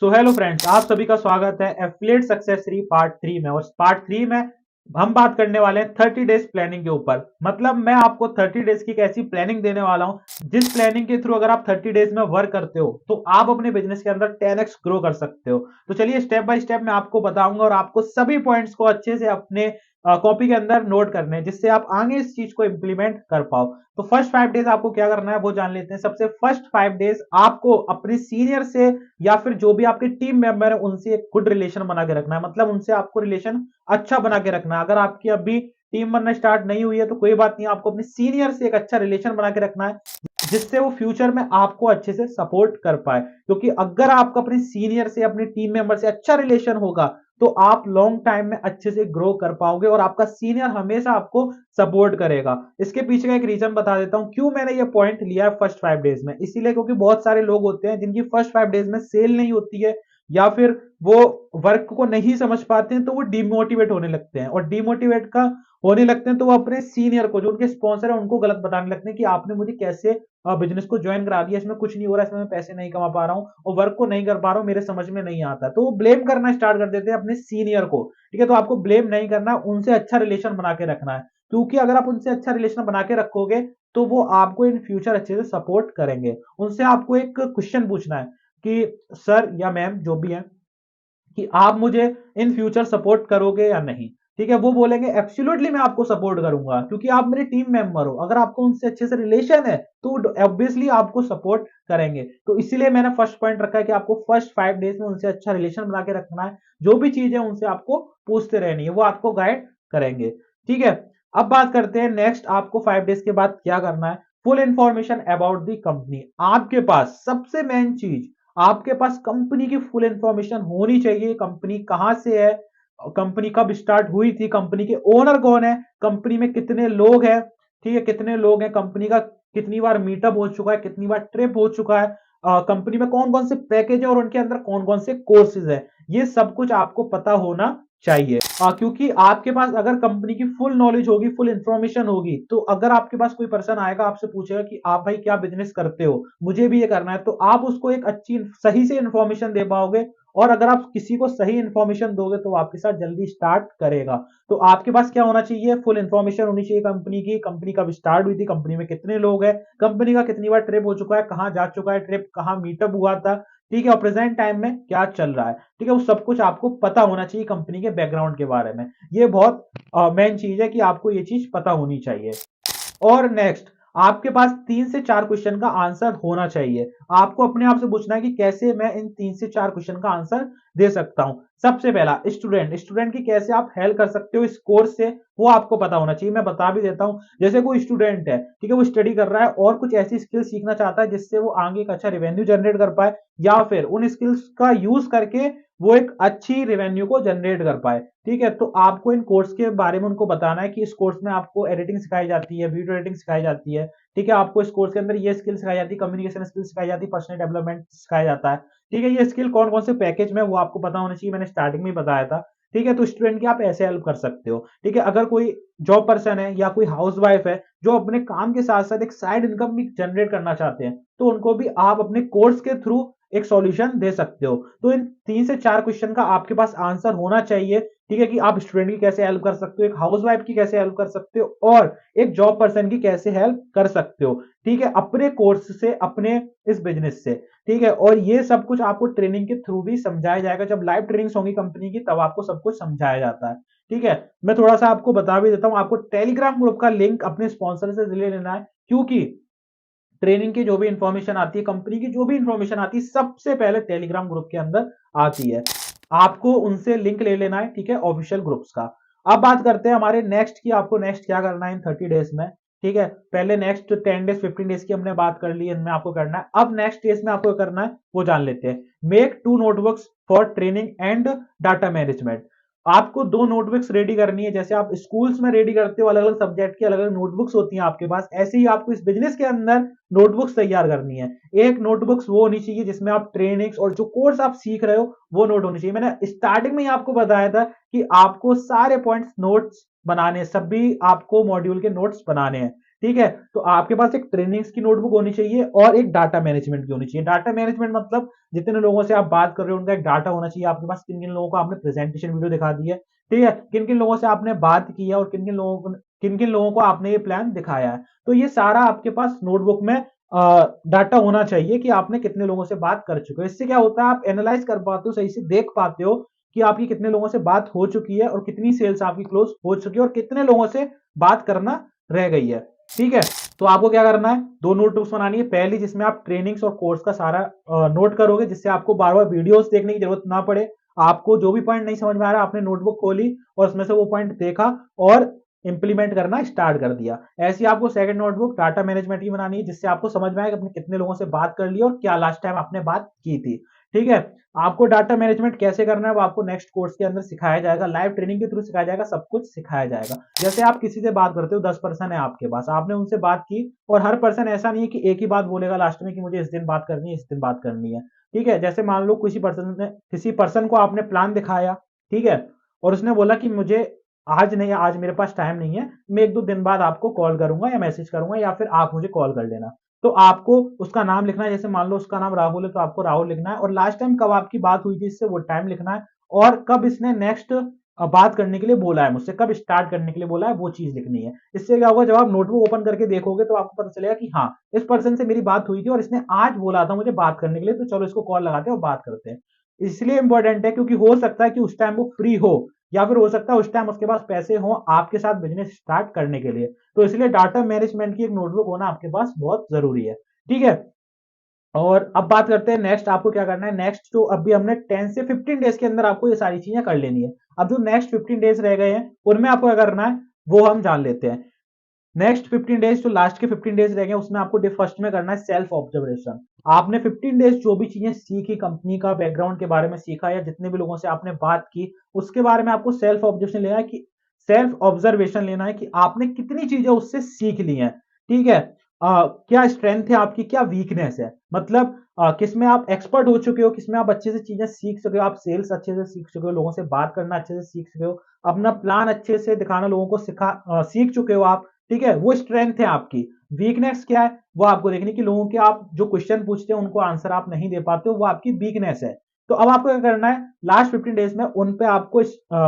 So hello friends, आप सभी का स्वागत है एफिलिएट सक्सेस 3 पार्ट 3 में। और पार्ट 3 में हम बात करने वाले हैं 30 डेज प्लानिंग के ऊपर। मतलब मैं आपको 30 डेज की एक ऐसी प्लानिंग देने वाला हूं जिस प्लानिंग के थ्रू अगर आप 30 डेज में वर्क करते हो तो आप अपने बिजनेस के अंदर 10x ग्रो कर सकते हो। तो चलिए स्टेप बाय स्टेप मैं आपको बताऊंगा और आपको सभी पॉइंट्स को अच्छे से अपने कॉपी के अंदर नोट करने हैं जिससे आप आगे इस चीज को इंप्लीमेंट कर पाओ। तो फर्स्ट 5 डेज आपको क्या करना है वो जान लेते हैं। सबसे फर्स्ट 5 डेज आपको अपने सीनियर से या फिर जो भी आपके टीम मेंबर है उनसे एक गुड रिलेशन बना के रखना है। मतलब उनसे आपको रिलेशन अच्छा बना के रखना है। अगर आपकी अभी टीम बनना स्टार्ट नहीं हुई है तो कोई बात नहीं, आपको अपने सीनियर से एक अच्छा रिलेशन बना के रखना है जिससे वो फ्यूचर में आपको अच्छे से सपोर्ट कर पाए। क्योंकि अगर आपका अपने सीनियर से अपने टीम मेंबर से अच्छा रिलेशन होगा तो आप लॉन्ग टाइम में अच्छे से ग्रो कर पाओगे और आपका सीनियर हमेशा आपको सपोर्ट करेगा। इसके पीछे का एक रीजन बता देता हूं क्यों मैंने ये पॉइंट लिया है फर्स्ट 5 डेज में। इसीलिए क्योंकि बहुत सारे लोग होते हैं जिनकी फर्स्ट 5 डेज में सेल नहीं होती है या फिर वो वर्क को नहीं समझ पाते हैं तो वो डिमोटिवेट होने लगते हैं, और डिमोटिवेट का होने लगते हैं तो वो अपने सीनियर को, जो उनके स्पॉन्सर है, उनको गलत बताने लगते हैं कि आपने मुझे कैसे बिजनेस को ज्वाइन करा दिया, इसमें कुछ नहीं हो रहा, इसमें मैं पैसे नहीं कमा पा रहा हूँ और वर्क को नहीं कर पा रहा हूँ, मेरे समझ में नहीं आता। तो वो ब्लेम करना स्टार्ट कर देते हैं अपने सीनियर को। ठीक है, तो आपको ब्लेम नहीं करना, उनसे अच्छा रिलेशन बना के रखना है। क्योंकि अगर आप उनसे अच्छा रिलेशन बना के रखोगे तो वो आपको इन फ्यूचर अच्छे से सपोर्ट करेंगे। उनसे आपको एक क्वेश्चन पूछना है कि सर या मैम जो भी है, कि आप मुझे इन फ्यूचर सपोर्ट करोगे या नहीं। ठीक है, वो बोलेंगे एब्सोल्युटली मैं आपको सपोर्ट करूंगा क्योंकि आप मेरे टीम मेंबर हो। अगर आपको उनसे अच्छे से रिलेशन है तो ऑब्वियसली आपको सपोर्ट करेंगे। तो इसीलिए मैंने फर्स्ट पॉइंट रखा है कि आपको फर्स्ट 5 डेज में उनसे अच्छा रिलेशन बना के रखना है। जो भी चीज है उनसे आपको पूछते रहनी है, वो आपको गाइड करेंगे। ठीक है, अब बात करते हैं नेक्स्ट आपको 5 डेज के बाद क्या करना है। Full information about the company. आपके पास सबसे मेन चीज, आपके पास कंपनी की फुल इंफॉर्मेशन होनी चाहिए। कंपनी कहां से है, कंपनी कब स्टार्ट हुई थी, कंपनी के ओनर कौन है, कंपनी में कितने लोग हैं, ठीक है कितने लोग हैं, कंपनी का कितनी बार मीटअप हो चुका है, कितनी बार ट्रिप हो चुका है, कंपनी में कौन कौन से पैकेज है और उनके अंदर कौन कौन से कोर्सेज है, ये सब कुछ आपको पता होना चाहिए। क्योंकि आपके पास अगर कंपनी की फुल नॉलेज होगी, फुल इंफॉर्मेशन होगी, तो अगर आपके पास कोई पर्सन आएगा आपसे पूछेगा कि आप भाई क्या बिजनेस करते हो, मुझे भी ये करना है, तो आप उसको एक अच्छी सही से इंफॉर्मेशन दे पाओगे। और अगर आप किसी को सही इंफॉर्मेशन दोगे तो वो आपके साथ जल्दी स्टार्ट करेगा। तो आपके पास क्या होना चाहिए, फुल इंफॉर्मेशन होनी चाहिए कंपनी की। कंपनी कब स्टार्ट हुई थी, कंपनी में कितने लोग हैं, कंपनी का कितनी बार ट्रिप हो चुका है, कहां जा चुका है ट्रिप, कहां मीटअप हुआ था, ठीक है, और प्रेजेंट टाइम में क्या चल रहा है। ठीक है, वो सब कुछ आपको पता होना चाहिए कंपनी के बैकग्राउंड के बारे में। ये बहुत मेन चीज है कि आपको ये चीज पता होनी चाहिए। और नेक्स्ट, आपके पास 3 से 4 क्वेश्चन का आंसर होना चाहिए। आपको अपने आप से पूछना है कि कैसे मैं इन 3 से 4 क्वेश्चन का आंसर दे सकता हूं। सबसे पहला, स्टूडेंट स्टूडेंट की कैसे आप हेल्प कर सकते हो इस कोर्स से, वो आपको पता होना चाहिए। मैं बता भी देता हूं, जैसे कोई स्टूडेंट है, ठीक है, वो स्टडी कर रहा है और कुछ ऐसी स्किल सीखना चाहता है जिससे वो आगे एक अच्छा रेवेन्यू जनरेट कर पाए, या फिर उन स्किल्स का यूज करके वो एक अच्छी रेवेन्यू को जनरेट कर पाए। ठीक है, तो आपको इन कोर्स के बारे में उनको बताना है कि इस कोर्स में आपको एडिटिंग सिखाई जाती है, वीडियो एडिटिंग सिखाई जाती है, ठीक है, आपको इस कोर्स के अंदर ये स्किल सिखाई जाती है, कम्युनिकेशन स्किल सिखाई जाती है, पर्सनल डेवलपमेंट सिखाया जाता है। ठीक है, ये स्किल कौन कौन से पैकेज में वो आपको पता होना चाहिए, मैंने स्टार्टिंग में बताया था। ठीक है, तो स्टूडेंट की आप ऐसे हेल्प कर सकते हो। ठीक है, अगर कोई जॉब पर्सन है या कोई हाउस वाइफ है जो अपने काम के साथ साथ एक साइड इनकम भी जनरेट करना चाहते हैं, तो उनको भी आप अपने कोर्स के थ्रू एक सॉल्यूशन दे सकते हो। तो इन 3 से 4 क्वेश्चन का आपके पास आंसर होना चाहिए। ठीक है, कि आप स्टूडेंट की कैसे हेल्प कर सकते हो, एक हाउस वाइफ की कैसे हेल्प कर सकते हो, और एक जॉब पर्सन की कैसे हेल्प कर सकते हो। ठीक है, अपने कोर्स से, अपने इस बिजनेस से। ठीक है, और ये सब कुछ आपको ट्रेनिंग के थ्रू भी समझाया जाएगा। जब लाइव ट्रेनिंग्स होंगी कंपनी की तब आपको सब कुछ समझाया जाता है। ठीक है, मैं थोड़ा सा आपको बता भी देता हूं, आपको टेलीग्राम ग्रुप का लिंक अपने स्पॉन्सर से ले लेना है। क्योंकि ट्रेनिंग की जो भी इंफॉर्मेशन आती है, कंपनी की जो भी इंफॉर्मेशन आती है, सबसे पहले टेलीग्राम ग्रुप के अंदर आती है। आपको उनसे लिंक ले लेना है, ठीक है, ऑफिशियल ग्रुप्स का। अब बात करते हैं हमारे नेक्स्ट की, आपको नेक्स्ट क्या करना है इन 30 डेज में। ठीक है, पहले नेक्स्ट 10 डेज 15 डेज की हमने बात कर ली, इनमें आपको करना है। अब नेक्स्ट डेज में आपको करना है वो जान लेते हैं। Make 2 notebooks for training and data management. आपको 2 नोटबुक्स रेडी करनी है। जैसे आप स्कूल्स में रेडी करते हो, अलग अलग सब्जेक्ट की अलग अलग नोटबुक्स होती हैं आपके पास, ऐसे ही आपको इस बिजनेस के अंदर नोटबुक्स तैयार करनी है। एक नोटबुक्स वो होनी चाहिए जिसमें आप ट्रेनिंग्स और जो कोर्स आप सीख रहे हो वो नोट होनी चाहिए। मैंने स्टार्टिंग में ही आपको बताया था कि आपको सारे पॉइंट्स नोट्स बनाने, सभी आपको मॉड्यूल के नोट्स बनाने हैं। ठीक है। तो आपके पास एक ट्रेनिंग्स की नोटबुक होनी चाहिए और एक डाटा मैनेजमेंट की होनी चाहिए। डाटा मैनेजमेंट मतलब जितने लोगों से आप बात कर रहे हो उनका एक डाटा होना चाहिए आपके पास, किन किन लोगों को आपने प्रेजेंटेशन वीडियो दिखा दी है, ठीक है, किन किन लोगों से आपने बात की है और किन किन लोगों को आपने ये प्लान दिखाया है। तो ये सारा आपके पास नोटबुक में डाटा होना चाहिए कि आपने कितने लोगों से बात कर चुके हो। इससे क्या होता है, आप एनालाइज कर पाते हो, सही से देख पाते हो कि आपकी कितने लोगों से बात हो चुकी है और कितनी सेल्स आपकी क्लोज हो चुकी है और कितने लोगों से बात करना रह गई है। ठीक है। तो आपको क्या करना है, दो नोटबुक्स बनानी है। पहली जिसमें आप ट्रेनिंग्स और कोर्स का सारा नोट करोगे, जिससे आपको बार बार वीडियोस देखने की जरूरत ना पड़े। आपको जो भी पॉइंट नहीं समझ में आ रहा, आपने नोटबुक खोली और उसमें से वो पॉइंट देखा और इंप्लीमेंट करना स्टार्ट कर दिया। ऐसी आपको सेकंड नोटबुक डाटा मैनेजमेंट की बनानी है, जिससे आपको समझ में आए कि आपने कितने लोगों से बात कर ली और क्या लास्ट टाइम आपने बात की थी। ठीक है। आपको डाटा मैनेजमेंट कैसे करना है वो आपको नेक्स्ट कोर्स के अंदर सिखाया जाएगा, लाइव ट्रेनिंग के थ्रू सिखाया जाएगा, सब कुछ सिखाया जाएगा। जैसे आप किसी से बात करते हो, 10 पर्सन है आपके पास, आपने उनसे बात की और हर पर्सन ऐसा नहीं है कि एक ही बात बोलेगा लास्ट में कि मुझे इस दिन बात करनी है, इस दिन बात करनी है। ठीक है। जैसे मान लो किसी पर्सन को आपने प्लान दिखाया, ठीक है, और उसने बोला कि मुझे आज नहीं, आज मेरे पास टाइम नहीं है, मैं एक दो दिन बाद आपको कॉल करूंगा या मैसेज करूंगा या फिर आप मुझे कॉल कर लेना। तो आपको उसका नाम लिखना है, जैसे मान लो उसका नाम राहुल है तो आपको राहुल लिखना है और लास्ट टाइम कब आपकी बात हुई थी इससे वो टाइम लिखना है और कब इसने नेक्स्ट बात करने के लिए बोला है मुझसे, कब स्टार्ट करने के लिए बोला है वो चीज लिखनी है। इससे क्या होगा, जब आप नोटबुक ओपन करके देखोगे तो आपको पता चलेगा कि हाँ, इस पर्सन से मेरी बात हुई थी और इसने आज बोला था मुझे बात करने के लिए, तो चलो इसको कॉल लगाते हैं और बात करते हैं। इसलिए इंपॉर्टेंट है क्योंकि हो सकता है कि उस टाइम वो फ्री हो या फिर हो सकता है उस टाइम उसके पास पैसे हो आपके साथ बिजनेस स्टार्ट करने के लिए। तो इसलिए डाटा मैनेजमेंट की एक नोटबुक होना आपके पास बहुत जरूरी है। ठीक है। और अब बात करते हैं नेक्स्ट आपको क्या करना है। नेक्स्ट जो अभी हमने 10 से 15 डेज के अंदर आपको ये सारी चीजें कर लेनी है। अब जो नेक्स्ट 15 डेज रह गए हैं उनमें आपको क्या करना है वो हम जान लेते हैं। नेक्स्ट 15 डेज, जो लास्ट के 15 डेज रह गए उसमें आपको डे फर्स्ट में करना है सेल्फ ऑब्जर्वेशन। आपने 15 डेज जो भी चीजें सीखी, कंपनी का बैकग्राउंड के बारे में सीखा या जितने भी लोगों से आपने बात की, उसके बारे में आपको सेल्फ ऑब्जर्वेशन लेना है कि सेल्फ ऑब्जर्वेशन लेना है कि आपने कितनी चीजें उससे सीख ली हैं। ठीक है। क्या स्ट्रेंथ है आपकी, क्या वीकनेस है, मतलब किसमें आप एक्सपर्ट हो चुके हो, किसमें आप अच्छे से चीजें सीख चुके हो, आप सेल्स अच्छे से सीख चुके हो, लोगों से बात करना अच्छे से सीख चुके हो, अपना प्लान अच्छे से दिखाना लोगों को सीख चुके हो आप। ठीक है, वो स्ट्रेंथ है आपकी। वीकनेस क्या है वो आपको देखने की, लोगों के आप जो क्वेश्चन पूछते हैं उनको आंसर आप नहीं दे पाते हो, वो आपकी वीकनेस है। तो अब आपको क्या करना है, लास्ट 15 डेज में उन पे आपको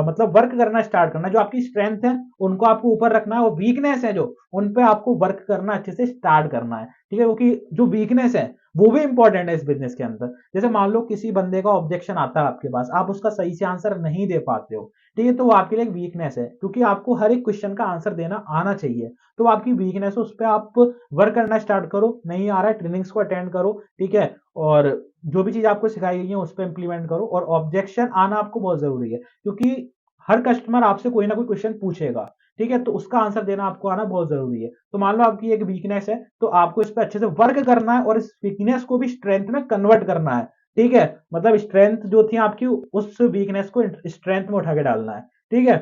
मतलब वर्क करना स्टार्ट करना है। जो आपकी स्ट्रेंथ है उनको आपको ऊपर रखना है और वीकनेस है जो उन पे आपको वर्क करना अच्छे से स्टार्ट करना है। ठीक है, क्योंकि जो वीकनेस है वो भी इंपॉर्टेंट है इस बिजनेस के अंदर। जैसे मान लो किसी बंदे का ऑब्जेक्शन आता है आपके पास, आप उसका सही से आंसर नहीं दे पाते हो, ठीक है, तो वो आपके लिए एक वीकनेस है, क्योंकि आपको हर एक क्वेश्चन का आंसर देना आना चाहिए। तो आपकी वीकनेस है, उस पर आप वर्क करना स्टार्ट करो। नहीं आ रहा है, ट्रेनिंग्स को अटेंड करो। ठीक है। और जो भी चीज आपको सिखाई गई है उस पर इंप्लीमेंट करो। और ऑब्जेक्शन आना आपको बहुत जरूरी है, क्योंकि हर कस्टमर आपसे कोई ना कोई क्वेश्चन पूछेगा। ठीक है, तो उसका आंसर देना आपको आना बहुत जरूरी है। तो मान लो आपकी एक वीकनेस है, तो आपको इस पर अच्छे से वर्क करना है और इस वीकनेस को भी स्ट्रेंथ में कन्वर्ट करना है। ठीक है, मतलब स्ट्रेंथ जो थी आपकी, उस वीकनेस को स्ट्रेंथ में उठा के डालना है। ठीक है।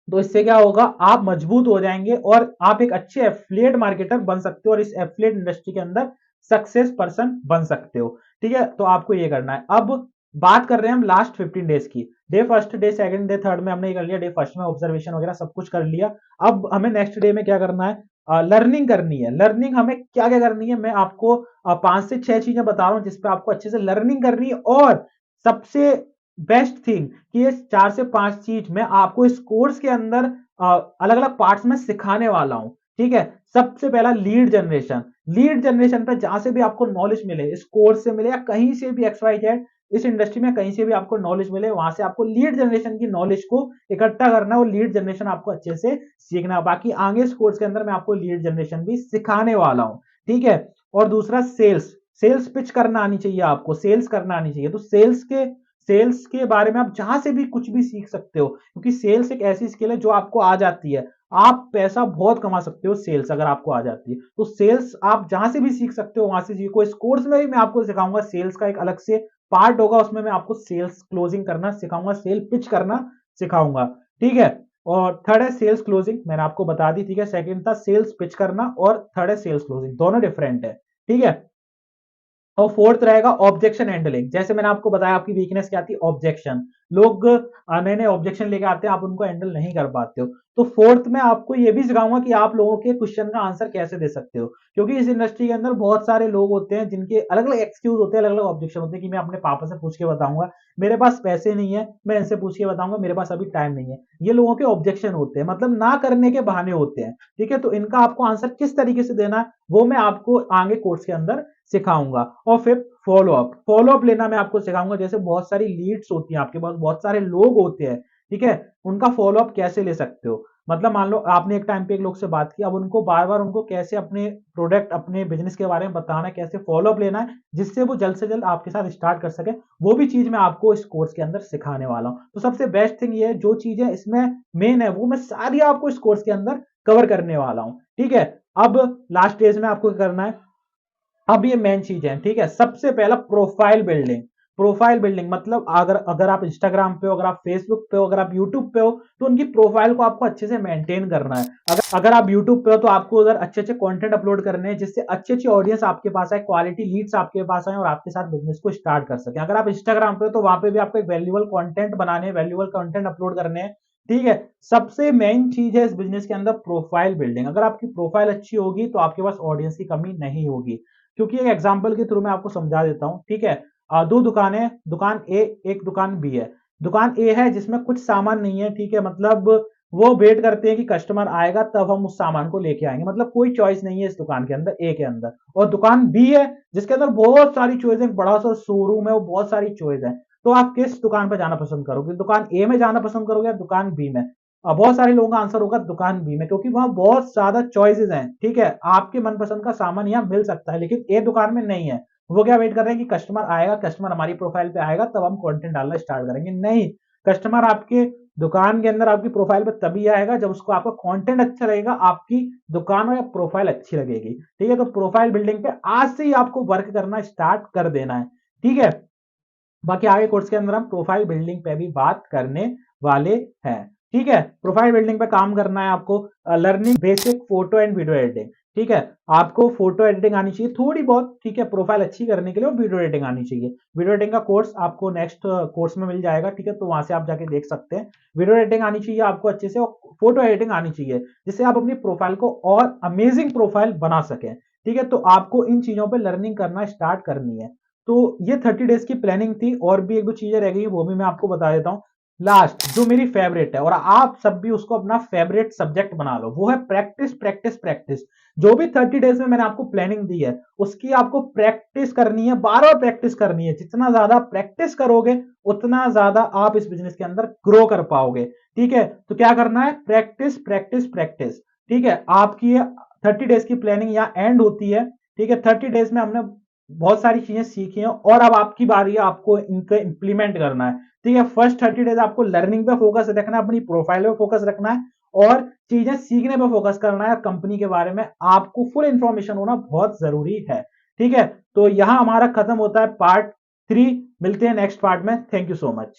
तो इससे क्या होगा, आप मजबूत हो जाएंगे और आप एक अच्छे एफिलिएट मार्केटर बन सकते हो और इस एफिलिएट इंडस्ट्री के अंदर सक्सेस पर्सन बन सकते हो। ठीक है, तो आपको ये करना है। अब बात कर रहे हैं हम लास्ट 15 डेज की। Day first, day second, day third में हमने ये कर लिया, डे फर्स्ट में ऑब्जर्वेशन वगैरह सब कुछ कर लिया। अब हमें नेक्स्ट डे में क्या करना है, लर्निंग करनी है। लर्निंग हमें क्या क्या करनी है, मैं आपको 5 से 6 चीजें बता रहा हूं जिसपे आपको अच्छे से लर्निंग करनी है। और सबसे बेस्ट थिंग कि ये 4 से 5 चीज मैं आपको इस कोर्स के अंदर अलग अलग पार्ट्स में सिखाने वाला हूं। ठीक है। सबसे पहला लीड जनरेशन। लीड जनरेशन पे जहां से भी आपको नॉलेज मिले, इस कोर्स से मिले या कहीं से भी XYZ इस इंडस्ट्री में कहीं से भी आपको नॉलेज मिले, वहां से आपको लीड जनरेशन की नॉलेज को इकट्ठा करना है और लीड जनरेशन आपको अच्छे से सीखना है। बाकी आगे इस कोर्स के अंदर मैं आपको लीड जनरेशन भी सिखाने वाला हूं। ठीक है। और दूसरा सेल्स, सेल्स पिच करना आनी चाहिए आपको, सेल्स करना आनी चाहिए। तो सेल्स के बारे में आप जहां से भी कुछ भी सीख सकते हो, क्योंकि सेल्स एक ऐसी स्किल है जो आपको आ जाती है। आप पैसा बहुत कमा सकते हो सेल्स अगर आपको आ जाती है। तो सेल्स आप जहां से भी सीख सकते हो वहां से सीखो। इस कोर्स में भी मैं आपको सिखाऊंगा, सेल्स का एक अलग से पार्ट होगा, उसमें मैं आपको सेल्स क्लोजिंग करना सिखाऊंगा, सेल पिच करना सिखाऊंगा। ठीक है। और थर्ड है सेल्स क्लोजिंग, मैंने आपको बता दी। ठीक है, सेकंड था सेल्स पिच करना और थर्ड है सेल्स क्लोजिंग, दोनों डिफरेंट है। ठीक है। और फोर्थ रहेगा ऑब्जेक्शन हैंडलिंग। जैसे मैंने आपको बताया आपकी वीकनेस क्या थी, ऑब्जेक्शन। लोग नए नए ऑब्जेक्शन लेके आते हैं, आप उनको हैंडल नहीं कर पाते हो। तो फोर्थ में आपको ये भी सिखाऊंगा कि आप लोगों के क्वेश्चन का आंसर कैसे दे सकते हो, क्योंकि इस इंडस्ट्री के अंदर बहुत सारे लोग होते हैं जिनके अलग अलग एक्सक्यूज होते हैं, अलग अलग ऑब्जेक्शन होते हैं कि मैं अपने पापा से पूछ के बताऊंगा, मेरे पास पैसे नहीं है, मैं इनसे पूछ के बताऊंगा, मेरे पास अभी टाइम नहीं है। ये लोगों के ऑब्जेक्शन होते हैं, मतलब ना करने के बहाने होते हैं। ठीक है, तो इनका आपको आंसर किस तरीके से देना है वो मैं आपको आगे कोर्स के अंदर सिखाऊंगा। और फिर फॉलो अप लेना मैं आपको सिखाऊंगा। जैसे बहुत सारी लीड्स होती हैं आपके पास, बहुत सारे लोग होते हैं, ठीक है, उनका फॉलो अप कैसे ले सकते हो। मतलब मान लो आपने एक टाइम पे एक लोग से बात की, अब उनको बार बार उनको कैसे अपने प्रोडक्ट अपने बिजनेस के बारे में बताना है, कैसे फॉलो अप लेना है जिससे वो जल्द से जल्द आपके साथ स्टार्ट कर सके, वो भी चीज मैं आपको इस कोर्स के अंदर सिखाने वाला हूं। तो सबसे बेस्ट थिंग ये है, जो चीजें इसमें मेन है वो मैं सारी आपको इस कोर्स के अंदर कवर करने वाला हूं। ठीक है, अब लास्ट स्टेज में आपको क्या करना है, अब ये मेन चीज है। ठीक है, सबसे पहला प्रोफाइल बिल्डिंग। प्रोफाइल बिल्डिंग मतलब अगर अगर आप इंस्टाग्राम पे हो, अगर आप फेसबुक पे हो, अगर आप यूट्यूब पे हो, तो उनकी प्रोफाइल को आपको अच्छे से मेंटेन करना है। अगर आप यूट्यूब पे हो तो आपको उधर अच्छे अच्छे कंटेंट अपलोड करने हैं जिससे अच्छी अच्छी ऑडियंस आपके पास आए, क्वालिटी लीड्स आपके पास आए और आपके साथ बिजनेस को स्टार्ट कर सके। अगर आप इंस्टाग्राम पे हो तो वहां पे भी आपको एक वैल्यूएबल कंटेंट बनाने हैं, वैल्यूएबल कंटेंट अपलोड करने हैं। ठीक है, सबसे मेन चीज है इस बिजनेस के अंदर प्रोफाइल बिल्डिंग। अगर आपकी प्रोफाइल अच्छी होगी तो आपके पास ऑडियंस की कमी नहीं होगी। क्योंकि एक एग्जांपल के थ्रू मैं आपको समझा देता हूं। ठीक है, दो दुकानें, दुकान ए एक दुकान बी है। दुकान ए है जिसमें कुछ सामान नहीं है, ठीक है, मतलब वो वेट करते हैं कि कस्टमर आएगा तब हम उस सामान को लेके आएंगे, मतलब कोई चॉइस नहीं है इस दुकान के अंदर, ए के अंदर। और दुकान बी है जिसके अंदर बहुत सारी चॉइस है, बड़ा सा शोरूम है, वो बहुत सारी चॉइस है। तो आप किस दुकान पर जाना पसंद करोगे, दुकान ए में जाना पसंद करोगे या दुकान बी में। बहुत सारे लोगों का आंसर होगा दुकान बी में, क्योंकि वहां बहुत ज्यादा चॉइसेस हैं। ठीक है, आपके मनपसंद का सामान यहाँ मिल सकता है, लेकिन ए दुकान में नहीं है। वो क्या वेट कर रहे हैं कि कस्टमर आएगा, कस्टमर हमारी प्रोफाइल पे आएगा तब हम कंटेंट डालना स्टार्ट करेंगे। नहीं, कस्टमर आपके दुकान के अंदर आपकी प्रोफाइल पे तभी आएगा जब उसको आपका कंटेंट अच्छा लगेगा, आपकी दुकान या प्रोफाइल अच्छी लगेगी। ठीक है, तो प्रोफाइल बिल्डिंग पे आज से ही आपको वर्क करना स्टार्ट कर देना है। ठीक है, बाकी आगे कोर्स के अंदर हम प्रोफाइल बिल्डिंग पे भी बात करने वाले हैं। ठीक है, प्रोफाइल बिल्डिंग पे काम करना है आपको। Learning basic photo and video editing. ठीक है, आपको फोटो एडिटिंग आनी चाहिए थोड़ी बहुत। ठीक है, प्रोफाइल अच्छी करने के लिए वीडियो एडिटिंग आनी चाहिए। वीडियो एडिटिंग का कोर्स आपको नेक्स्ट कोर्स में मिल जाएगा। ठीक है, तो वहां से आप जाके देख सकते हैं। वीडियो एडिटिंग आनी चाहिए आपको अच्छे से, और फोटो एडिटिंग आनी चाहिए जिससे आप अपनी प्रोफाइल को और अमेजिंग प्रोफाइल बना सकें। ठीक है, तो आपको इन चीजों पर लर्निंग करना स्टार्ट करनी है। तो ये 30 डेज की प्लानिंग थी, और भी एक दो चीजें रह गई वो भी मैं आपको बता देता हूं। लास्ट जो मेरी फेवरेट है, और आप सब भी उसको अपना फेवरेट सब्जेक्ट बना लो, वो है प्रैक्टिस प्रैक्टिस प्रैक्टिस। जो भी 30 डेज में मैंने आपको प्लानिंग दी है उसकी आपको प्रैक्टिस करनी है, बार बार प्रैक्टिस करनी है। जितना ज्यादा प्रैक्टिस करोगे उतना ज्यादा आप इस बिजनेस के अंदर ग्रो कर पाओगे। ठीक है, तो क्या करना है, प्रैक्टिस प्रैक्टिस प्रैक्टिस। ठीक है, आपकी 30 डेज की प्लानिंग यहाँ एंड होती है। ठीक है, 30 डेज में हमने बहुत सारी चीजें सीखी हैं, और अब आपकी बारी है आपको इनको इंप्लीमेंट करना है। ठीक है, फर्स्ट 30 डेज आपको लर्निंग पे फोकस रखना है, अपनी प्रोफाइल पे फोकस रखना है, और चीजें सीखने पे फोकस करना है। कंपनी के बारे में आपको फुल इंफॉर्मेशन होना बहुत जरूरी है। ठीक है, तो यहां हमारा खत्म होता है पार्ट 3। मिलते हैं नेक्स्ट पार्ट में। Thank you so much.